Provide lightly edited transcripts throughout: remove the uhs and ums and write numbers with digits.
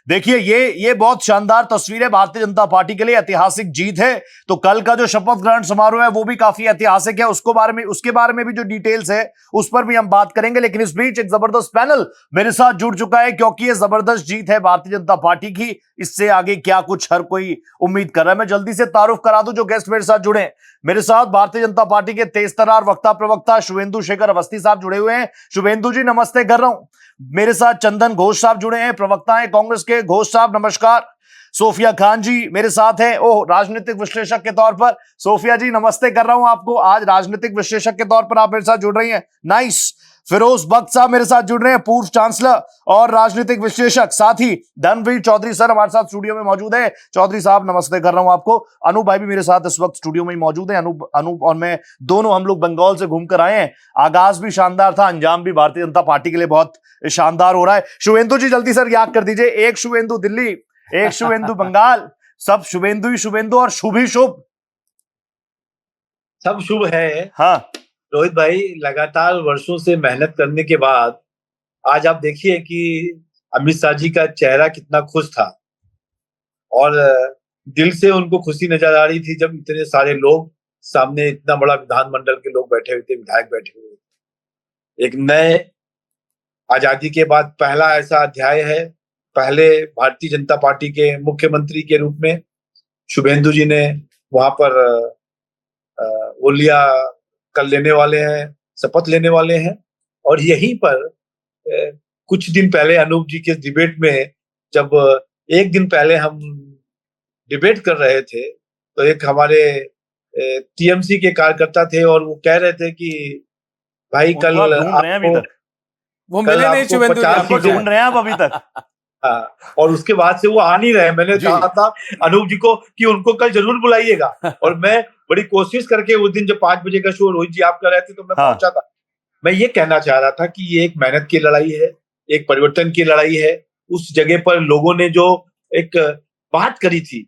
देखिए ये बहुत शानदार तस्वीर है, भारतीय जनता पार्टी के लिए ऐतिहासिक जीत है। तो कल का जो शपथ ग्रहण समारोह है वो भी काफी ऐतिहासिक है, उसके बारे में भी जो डिटेल्स है उस पर भी हम बात करेंगे। लेकिन इस बीच एक जबरदस्त पैनल मेरे साथ जुड़ चुका है, क्योंकि ये जबरदस्त जीत है भारतीय जनता पार्टी की। इससे आगे क्या कुछ हर कोई उम्मीद कर रहा है। मैं जल्दी से तारुफ करा दूं जो गेस्ट मेरे साथ जुड़े। मेरे साथ भारतीय जनता पार्टी के तेज तर्रार वक्ता प्रवक्ता शुभेंदु शेखर अवस्थी साहब जुड़े हुए हैं। शुभेंदु जी नमस्ते कर रहा हूं। मेरे साथ चंदन घोष साहब जुड़े हैं, प्रवक्ता हैं कांग्रेस के। घोष साहब नमस्कार। सोफिया खान जी मेरे साथ हैं, ओह राजनीतिक विश्लेषक के तौर पर। सोफिया जी नमस्ते कर रहा हूं आपको, आज राजनीतिक विश्लेषक के तौर पर आप मेरे साथ जुड़ रही हैं, नाइस। फिरोज बख्त साहब मेरे साथ जुड़ रहे हैं, पूर्व चांसलर और राजनीतिक विश्लेषक। साथ ही धनवीर चौधरी सर हमारे साथ स्टूडियो में मौजूद है। चौधरी साहब नमस्ते कर रहा हूं आपको। अनूप भाई भी मेरे साथ इस वक्त स्टूडियो में ही मौजूद है। अनूप और मैं दोनों हम लोग बंगाल से घूमकर आए हैं। आगाज भी शानदार था, अंजाम भी भारतीय जनता पार्टी के लिए बहुत शानदार हो रहा है। शुभेंदु जी जल्दी सर याद कर दीजिए, एक शुभेंदु दिल्ली, एक शुभेंदु बंगाल, सब शुभेंदु ही शुभेंदु और शुभ ही शुभ, सब शुभ है। हाँ रोहित भाई, लगातार वर्षों से मेहनत करने के बाद आज आप देखिए कि अमित शाह जी का चेहरा कितना खुश था और दिल से उनको खुशी नजर आ रही थी जब इतने सारे लोग सामने, इतना बड़ा विधानमंडल के लोग बैठे हुए थे, विधायक बैठे हुए थे। एक नए आजादी के बाद पहला ऐसा अध्याय है। पहले भारतीय जनता पार्टी के मुख्यमंत्री के रूप में शुभेंदु जी ने वहां पर ओलिया कल लेने वाले हैं, शपथ लेने वाले हैं। और यहीं पर कुछ दिन पहले अनूप जी के डिबेट में, जब एक दिन पहले हम डिबेट कर रहे थे, तो एक हमारे टीएमसी के कार्यकर्ता थे और वो कह रहे थे कि भाई कल ढूंढ रहे हैं अभी तक, वो मिले नहीं शुभेंदु जी, आपको ढूंढ रहे हैं आप अभी तक। हाँ, और उसके बाद से वो आ नहीं रहे। मैंने कहा था अनूप जी को कि उनको कल जरूर बुलाइएगा और मैं बड़ी कोशिश करके उस दिन जब 5 बजे का शो रोहित जी आप कर रहे थे तो मैं पहुंचा था। मैं ये कहना चाह रहा था कि ये एक मेहनत की लड़ाई है, एक परिवर्तन की लड़ाई है। उस जगह पर लोगों ने जो एक बात करी थी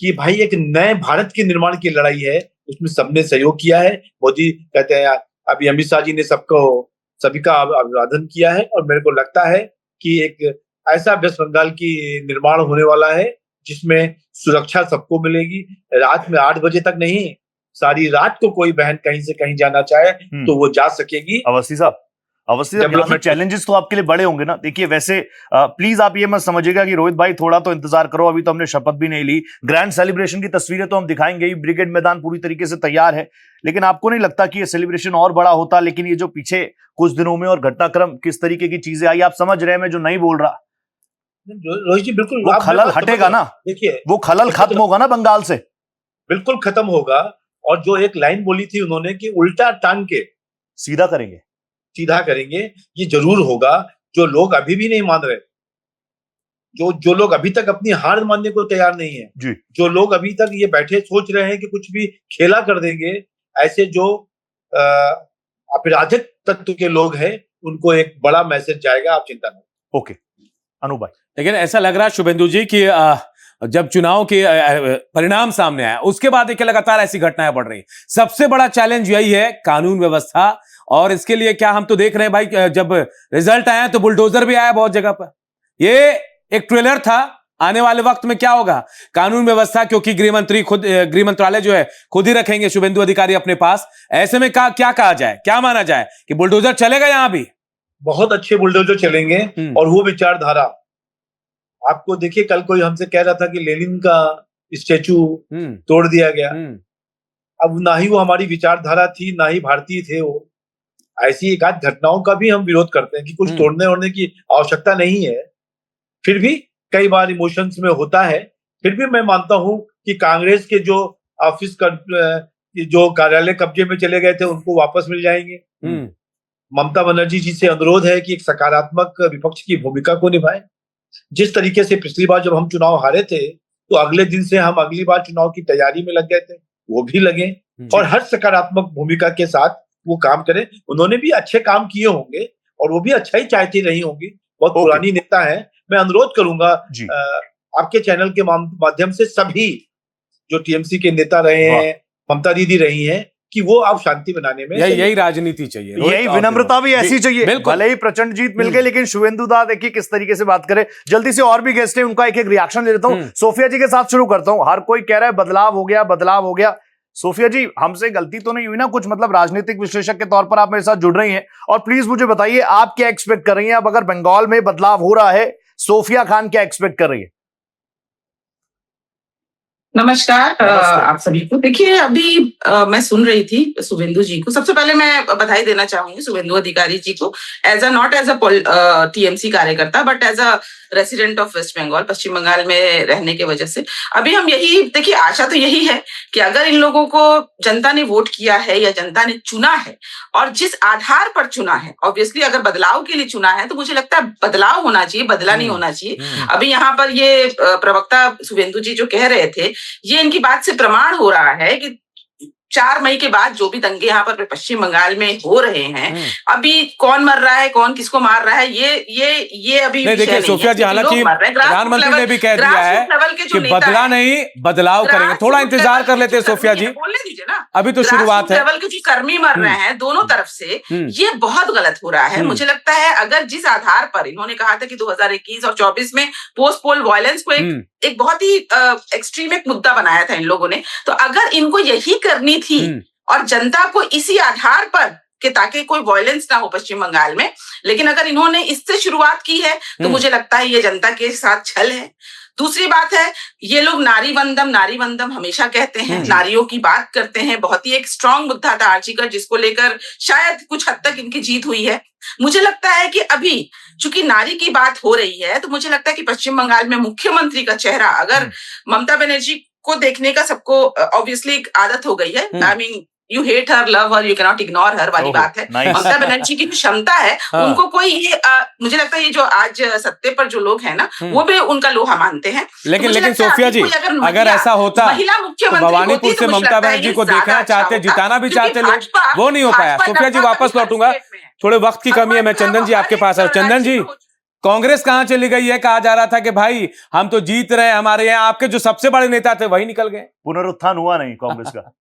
कि भाई एक नए भारत के निर्माण की लड़ाई है, उसमें सबने सहयोग किया है। मोदी कहते हैं, अभी अमित शाह जी ने सभी का अभिवादन किया है और मेरे को लगता है कि एक ऐसा वेस्ट बंगाल की निर्माण होने वाला है जिसमें सुरक्षा सबको मिलेगी। रात में 8 बजे तक नहीं, सारी रात को कोई बहन कहीं से कहीं जाना चाहे तो वो जा सकेगी। अवस्थी साहब चैलेंजेस तो आपके लिए बड़े होंगे ना। देखिए वैसे प्लीज आप ये मत समझिएगा कि रोहित भाई थोड़ा तो इंतजार करो, अभी तो हमने शपथ भी नहीं ली। ग्रैंड सेलिब्रेशन की तस्वीरें तो हम दिखाएंगे ही, ब्रिगेड मैदान पूरी तरीके से तैयार है। लेकिन आपको नहीं लगता कि ये सेलिब्रेशन और बड़ा होता? लेकिन ये जो पीछे कुछ दिनों में और घटनाक्रम किस तरीके की चीजें आई, आप समझ रहे हैं मैं जो नहीं बोल रहा? रोहित जी बिल्कुल, वो खलल हटेगा ना, देखिए वो खलल खत्म होगा ना बंगाल से, बिल्कुल खत्म होगा। और जो एक लाइन बोली थी उन्होंने कि उल्टा टांग के सीधा करेंगे, ये जरूर होगा। जो लोग अभी भी नहीं मान रहे, जो लोग अभी तक अपनी हार मानने को तैयार नहीं है जी, जो लोग अभी तक ये बैठे सोच रहे हैं कि कुछ भी खेला कर देंगे, ऐसे जो आपराधिक तत्व के लोग हैं, उनको एक बड़ा मैसेज जाएगा, आप चिंता नहीं। ओके अनूप भाई, लेकिन ऐसा लग रहा है शुभेंदु जी कि जब चुनाव के परिणाम सामने आया उसके बाद देखिए लगातार ऐसी घटनाएं बढ़ रही। सबसे बड़ा चैलेंज यही है कानून व्यवस्था, और इसके लिए क्या हम तो देख रहे हैं भाई, जब रिजल्ट आया तो बुलडोजर भी आया बहुत जगह पर। ये एक ट्रेलर था, आने वाले वक्त में क्या होगा कानून व्यवस्था, क्योंकि गृह मंत्रालय जो है खुद ही रखेंगे शुभेंदु अधिकारी अपने पास। ऐसे में क्या कहा जाए, क्या माना जाए कि बुलडोजर चलेगा यहां भी? बहुत अच्छे बुलडोजर चलेंगे और वो विचारधारा आपको देखिए, कल कोई हमसे कह रहा था कि लेनिन का स्टेचू तोड़ दिया गया। अब ना ही वो हमारी विचारधारा थी, ना ही भारतीय थे वो। ऐसी एक आध घटनाओं का भी हम विरोध करते हैं कि कुछ तोड़ने ओड़ने की आवश्यकता नहीं है, फिर भी कई बार इमोशंस में होता है। फिर भी मैं मानता हूं कि कांग्रेस के जो ऑफिस जो कार्यालय कब्जे में चले गए थे उनको वापस मिल जाएंगे। ममता बनर्जी जी से अनुरोध है कि एक सकारात्मक विपक्ष की भूमिका को निभाएं। जिस तरीके से पिछली बार जब हम चुनाव हारे थे तो अगले दिन से हम अगली बार चुनाव की तैयारी में लग गए थे, वो भी लगे और हर सकारात्मक भूमिका के साथ वो काम करें। उन्होंने भी अच्छे काम किए होंगे और वो भी अच्छा ही चाहती रही होंगी, बहुत पुरानी नेता है। मैं अनुरोध करूंगा आपके चैनल के माध्यम से सभी जो टीएमसी के नेता रहे हैं, ममता दीदी रही हैं, कि वो आप शांति बनाने में यही राजनीति चाहिए, यही विनम्रता भी ऐसी चाहिए। बिल्कुल। भले ही प्रचंड जीत मिल गई, लेकिन शुभेंदु दा देखिए किस तरीके से बात करे। जल्दी से और भी गेस्ट है, उनका एक एक रिएक्शन ले लेता हूं। सोफिया जी के साथ शुरू करता हूं। हर कोई कह रहा है बदलाव हो गया, बदलाव हो गया। सोफिया जी, हमसे गलती तो नहीं हुई ना कुछ? मतलब राजनीतिक विश्लेषक के तौर पर आप मेरे साथ जुड़ रही हैं, और प्लीज मुझे बताइए आप क्या एक्सपेक्ट कर रही हैं? अब अगर बंगाल में बदलाव हो रहा है, सोफिया खान क्या एक्सपेक्ट कर रही है? नमस्कार आप सभी को। देखिए, अभी मैं सुन रही थी शुभेंदु जी को। सबसे पहले मैं बधाई देना चाहूंगी शुभेंदु अधिकारी जी को, नॉट एज अ टीएमसी कार्यकर्ता but as a resident of West Bengal, Paschim Bengal में रहने की वजह से। अभी हम यही देखिए, आशा तो यही है कि अगर इन लोगों को जनता ने वोट किया है या जनता ने चुना है, और जिस आधार पर चुना है, ऑब्वियसली अगर बदलाव के लिए चुना है तो मुझे लगता है बदलाव होना चाहिए, बदला नहीं होना चाहिए। अभी यहाँ पर ये प्रवक्ता शुभेंदु जी जो कह रहे थे, ये इनकी बात से प्रमाण हो रहा है कि 4 मई के बाद जो भी दंगे यहाँ पर पश्चिम बंगाल में हो रहे हैं, अभी कौन मर रहा है, कौन किसको मार रहा है, ये अभी नहीं। देखिए सोफिया जी, हालांकि प्रधानमंत्री ने भी कह दिया है कि बदला नहीं, बदलाव करेंगे। थोड़ा इंतजार कर लेते हैं सोफिया जी, बोलने दीजिए ना। अभी तो शुरुआत है। लेवल के जो कर्मी मर रहे हैं दोनों तरफ से, ये बहुत गलत हो रहा है। मुझे लगता है अगर जिस आधार पर इन्होंने कहा था कि 2021 और 24 में पोस्ट पोल वायलेंस को एक बहुत ही एक्सट्रीम एक मुद्दा बनाया था इन लोगों ने, तो अगर इनको यही करनी थी और जनता को इसी आधार पर कि ताकि कोई वायलेंस ना हो पश्चिम बंगाल में, लेकिन अगर इन्होंने इससे शुरुआत की है तो मुझे लगता है ये जनता के साथ छल है। दूसरी बात है, ये लोग नारी वंदम हमेशा कहते हैं, नारियों की बात करते हैं। बहुत ही एक स्ट्रांग मुद्दा था आर्चिकर, जिसको लेकर शायद कुछ हद तक इनकी जीत हुई है। मुझे लगता है कि अभी चूंकि नारी की बात हो रही है, तो मुझे लगता है कि पश्चिम बंगाल में मुख्यमंत्री का चेहरा, अगर ममता बनर्जी को देखने का सबको ऑब्वियसली एक आदत हो गई है, I mean you hate her, love her, you can not ignore her वाली बात है। ममता बनर्जी की जो क्षमता है, उनको कोई ये मुझे लगता है ये जो आज सत्ते पर जो लोग हैं ना, वो भी उनका लोहा मानते हैं। लेकिन सोफिया जी, अगर ऐसा होता तो भवानीपुर से ममता बनर्जी को देखना चाहते, जिताना भी चाहते लोग, वो नहीं हो पाया। सोफिया जी, वापस लौटूंगा, थोड़े वक्त की कमी है। मैं चंदन जी आपके पास आऊं। चंदन जी, कांग्रेस कहां चली गई है? कहा जा रहा था कि भाई हम तो जीत रहे हैं, हमारे यहाँ आपके जो सबसे बड़े नेता थे वही निकल गए। पुनरुत्थान हुआ नहीं कांग्रेस का।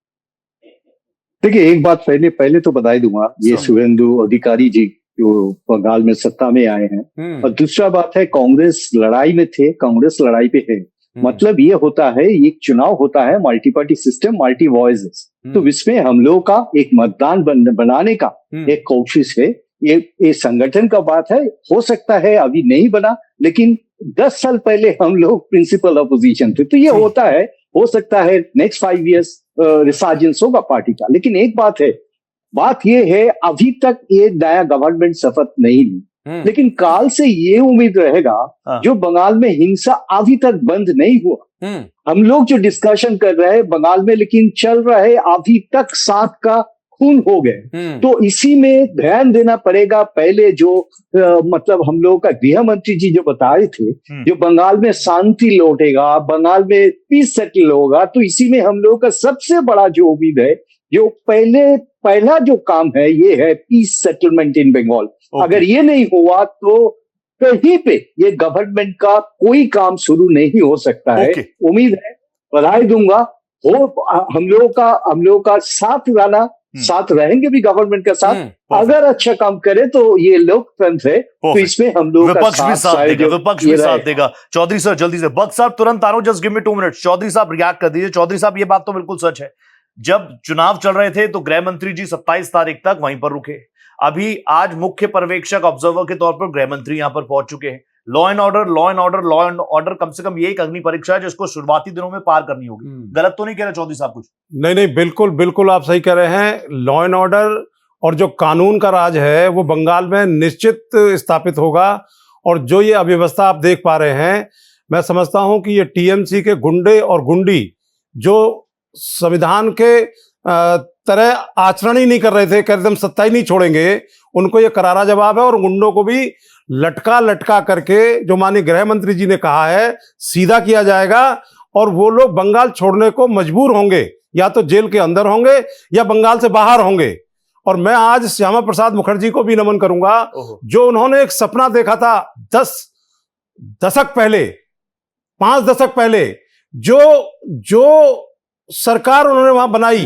देखिए, एक बात पहले तो बधाई दूंगा, ये शुभेंदु अधिकारी जी जो बंगाल में सत्ता में आए हैं। और दूसरा बात है, कांग्रेस लड़ाई में थे, कांग्रेस लड़ाई पे है। मतलब ये होता है, एक चुनाव होता है, multi party system, multi voices, तो इसमें हम लोग का एक मतदान बनाने का एक कोशिश है। ये संगठन का बात है, हो सकता है अभी नहीं बना, लेकिन 10 साल पहले हम लोग प्रिंसिपल अपोजिशन थे, तो ये होता है, हो सकता है नेक्स्ट 5 इयर्स रिसार्जेंस होगा पार्टी का। लेकिन एक बात है, बात ये है, अभी तक ये नया गवर्नमेंट शपथ नहीं ली, लेकिन काल से ये उम्मीद रहेगा, जो बंगाल में हिंसा अभी तक बंद नहीं हुआ, हम लोग जो डिस्कशन कर रहे हैं बंगाल में, लेकिन चल रहा है अभी तक 7 का खून हो गए, तो इसी में ध्यान देना पड़ेगा। पहले जो मतलब हम लोगों का गृह मंत्री जी जो बता रहे थे, जो बंगाल में शांति लौटेगा, बंगाल में पीस सेटल होगा, तो इसी में हम लोगों का सबसे बड़ा जो उम्मीद है, जो पहला जो काम है, ये है पीस सेटलमेंट इन बंगाल। अगर ये नहीं हुआ तो कहीं पे ये गवर्नमेंट का कोई काम शुरू नहीं हो सकता है। उम्मीद है, बधाई दूंगा, हम लोगों का साथ रहना, साथ रहेंगे भी गवर्नमेंट के साथ। अगर अच्छा काम करे तो ये लोकतंत्र है, तो इसमें हम लोग विपक्ष भी साथ देगा। चौधरी सर जल्दी से, बख्श साहब तुरंत आ रहा हूं, just give me 2 minutes. Chaudhary साहब रिएक्ट कर दीजिए। चौधरी साहब, ये बात तो बिल्कुल सच है, जब चुनाव चल रहे थे तो गृह मंत्री जी 27 तारीख तक वहीं पर रुके। अभी आज मुख्य पर्यवेक्षक ऑब्जर्वर के तौर पर गृह मंत्री यहां पर पहुंच चुके हैं। लॉ एंड ऑर्डर कम से कम ये एक अग्नि परीक्षा है जिसको शुरुआती दिनों में पार करनी होगी। गलत तो नहीं कह रहे चौधरी साहब कुछ? नहीं, बिल्कुल आप सही कह रहे हैं। लॉ एंड ऑर्डर और जो कानून का राज है वो बंगाल में निश्चित स्थापित होगा। और जो ये अव्यवस्था आप देख पा रहे हैं, मैं समझता हूं कि ये टीएमसी के गुंडे और गुंडी जो संविधान के तरह आचरण ही नहीं कर रहे थे, एकदम सत्ता ही नहीं छोड़ेंगे, उनको ये करारा जवाब है। और गुंडों को भी लटका करके, जो माननीय गृह मंत्री जी ने कहा है, सीधा किया जाएगा और वो लोग बंगाल छोड़ने को मजबूर होंगे, या तो जेल के अंदर होंगे या बंगाल से बाहर होंगे। और मैं आज श्यामा प्रसाद मुखर्जी को भी नमन करूंगा, जो उन्होंने एक सपना देखा था 5 दशक पहले, जो सरकार उन्होंने वहां बनाई,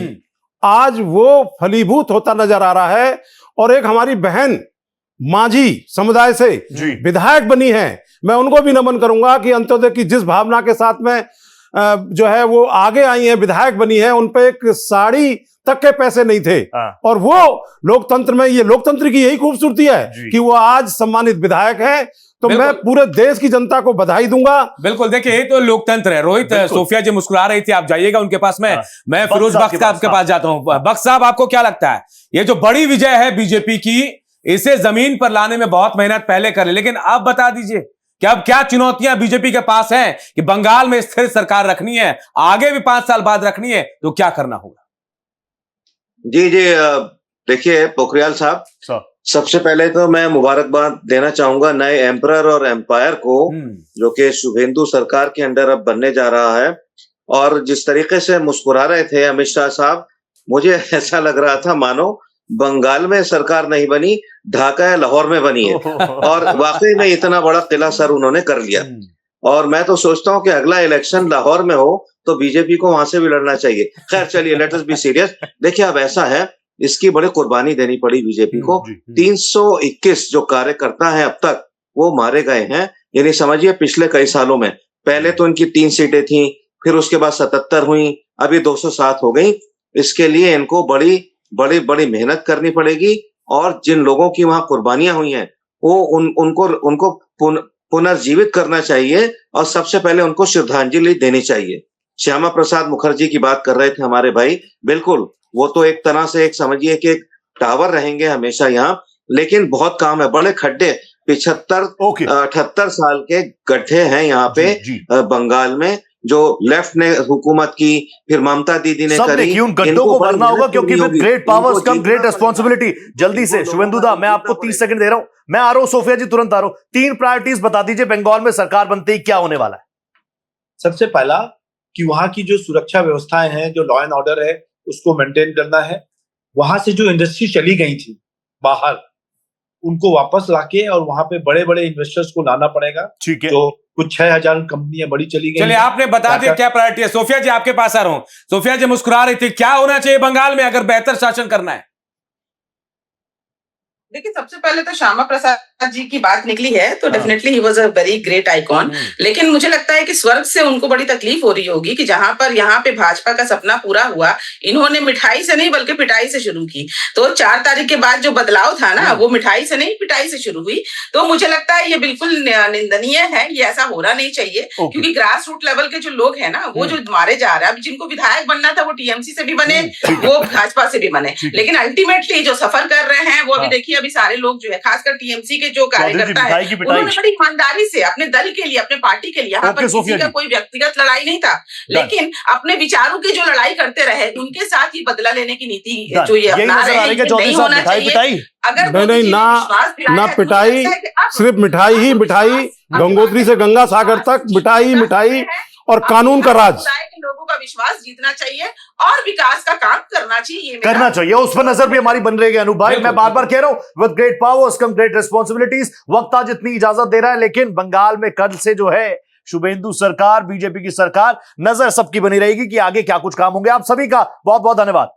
आज वो फलीभूत होता नजर आ रहा है। और एक हमारी बहन मांझी समुदाय से जी विधायक बनी है, मैं उनको भी नमन करूंगा कि अंत्योदय की जिस भावना के साथ में जो है वो आगे आई हैं, विधायक बनी है, उन पे एक साड़ी तक के पैसे नहीं थे। हाँ। और वो लोकतंत्र में, ये लोकतंत्र की यही खूबसूरती है कि वो आज सम्मानित विधायक है। तो मैं पूरे देश की जनता को बधाई दूंगा। बिल्कुल, देखिए ये तो लोकतंत्र है। रोहित, सोफिया जी मुस्कुरा रही थी, आप जाइएगा उनके पास में। मैं फिरोज बख्श साहब के पास जाता हूं। बख्श साहब, आपको क्या लगता है ये जो बड़ी विजय है बीजेपी की, इसे जमीन पर लाने में बहुत मेहनत पहले करे, लेकिन अब बता दीजिए कि अब क्या चुनौतियां बीजेपी के पास हैं कि बंगाल में स्थिर सरकार रखनी है, आगे भी 5 साल बाद रखनी है, तो क्या करना होगा? जी देखिए पोखरियाल साहब, सबसे पहले तो मैं मुबारकबाद देना चाहूंगा नए एम्परर और एम्पायर को, जो कि शुभेंदु सरकार के अंडर अब बनने जा रहा है। और जिस तरीके से मुस्कुरा रहे थे अमित शाह साहब, मुझे ऐसा लग रहा था मानो बंगाल में सरकार नहीं बनी, ढाका या लाहौर में बनी है। और वाकई में इतना बड़ा किला सर उन्होंने कर लिया। और मैं तो सोचता हूं कि अगला इलेक्शन लाहौर में हो तो बीजेपी को वहां से भी लड़ना चाहिए। खैर चलिए, लेट अस बी सीरियस। देखिए अब ऐसा है, इसकी बड़ी कुर्बानी देनी पड़ी बीजेपी को। 321 जो कार्यकर्ता हैं अब तक वो मारे गए हैं, यानी समझिए पिछले कई सालों में। पहले तो इनकी 3 सीटें थी, फिर उसके बाद 77 हुई, अभी 207 हो गई। इसके लिए इनको बड़ी बड़ी बड़ी मेहनत करनी पड़ेगी। और जिन लोगों की वहां कुर्बानियां हुई हैं वो उनको पुनर्जीवित करना चाहिए और सबसे पहले उनको श्रद्धांजलि देनी चाहिए। श्यामा प्रसाद मुखर्जी की बात कर रहे थे हमारे भाई, बिल्कुल वो तो एक तरह से एक समझिए कि एक टावर रहेंगे हमेशा यहाँ, लेकिन बहुत काम है। बड़े खड्डे 75-78 साल के गड्ढे हैं यहाँ पे बंगाल में, जो लेफ्ट ने हुकूमत की, फिर ममता दीदी ने करी। उन गड्ढों को भरना होगा, क्योंकि with great powers come great responsibility. जल्दी से शुभेंदु दा, मैं आपको 30 सेकंड दे रहा हूं, मैं आ रहा हूं। सोफिया जी तुरंत आ रहा हूं। 3 प्रायोरिटीज बता दीजिए, बंगाल में सरकार बनते ही क्या होने वाला है? सबसे पहला कि वहां की जो सुरक्षा व्यवस्थाएं हैं, जो लॉ एंड ऑर्डर है, उसको मेंटेन करना है। वहां से जो इंडस्ट्री चली गई थी बाहर, उनको वापस लाके और वहां पे बड़े बड़े इन्वेस्टर्स को लाना पड़ेगा। ठीक है। तो कुछ 6000 कंपनियां बड़ी चली गई। चलिए, आपने बता दिया क्या प्रायोरिटी है। सोफिया जी आपके पास आ रहा हूं। सोफिया जी मुस्कुरा रही थी, क्या होना चाहिए बंगाल में अगर बेहतर शासन करना है? देखिए, सबसे पहले तो श्यामा प्रसाद जी की बात निकली है, तो definitely he was a very great icon. लेकिन मुझे लगता है कि स्वर्ग से उनको बड़ी तकलीफ हो रही होगी कि जहां पर यहाँ पे भाजपा का सपना पूरा हुआ, इन्होंने मिठाई से नहीं बल्कि पिटाई से शुरू की। तो 4 तारीख के बाद जो बदलाव था ना, वो मिठाई से नहीं पिटाई से शुरू हुई। तो मुझे लगता है ये बिल्कुल निंदनीय है, ये ऐसा होना नहीं चाहिए। क्योंकि ग्रास रूट लेवल के जो लोग हैं ना, वो जो मारे जा रहे हैं, अब जिनको विधायक बनना था वो टीएमसी से भी बने, वो भाजपा से भी बने, लेकिन अल्टीमेटली जो सफर कर रहे हैं वो अभी देखिए, अभी सारे लोग जो है, खासकर टीएमसी के जो कार्यकर्ता है, उन्होंने बड़ी ईमानदारी से अपने दल के लिए, अपने पार्टी के लिए, यहाँ पर किसी का कोई व्यक्तिगत लड़ाई नहीं था, लेकिन अपने विचारों की जो लड़ाई करते रहे, उनके साथ ही बदला लेने की नीति जो ये अपना रहे हैं, नहीं होना चाहिए। अगर नहीं ना पिटाई, सिर्फ मिठाई ही मिठाई, गंगोत्री से गंगा सागर तक मिठाई मिठाई और कानून का राज। लोगों का विश्वास जीतना चाहिए और विकास का काम करना चाहिए, उस पर नजर भी हमारी बन रही है। अनूप भाई, मैं बार बार कह रहा हूं, with great powers come great responsibilities. वक्त आज इतनी इजाजत दे रहा है, लेकिन बंगाल में कल से जो है शुभेंदु सरकार, बीजेपी की सरकार, नजर सबकी बनी रहेगी कि आगे क्या कुछ काम होंगे। आप सभी का बहुत बहुत धन्यवाद।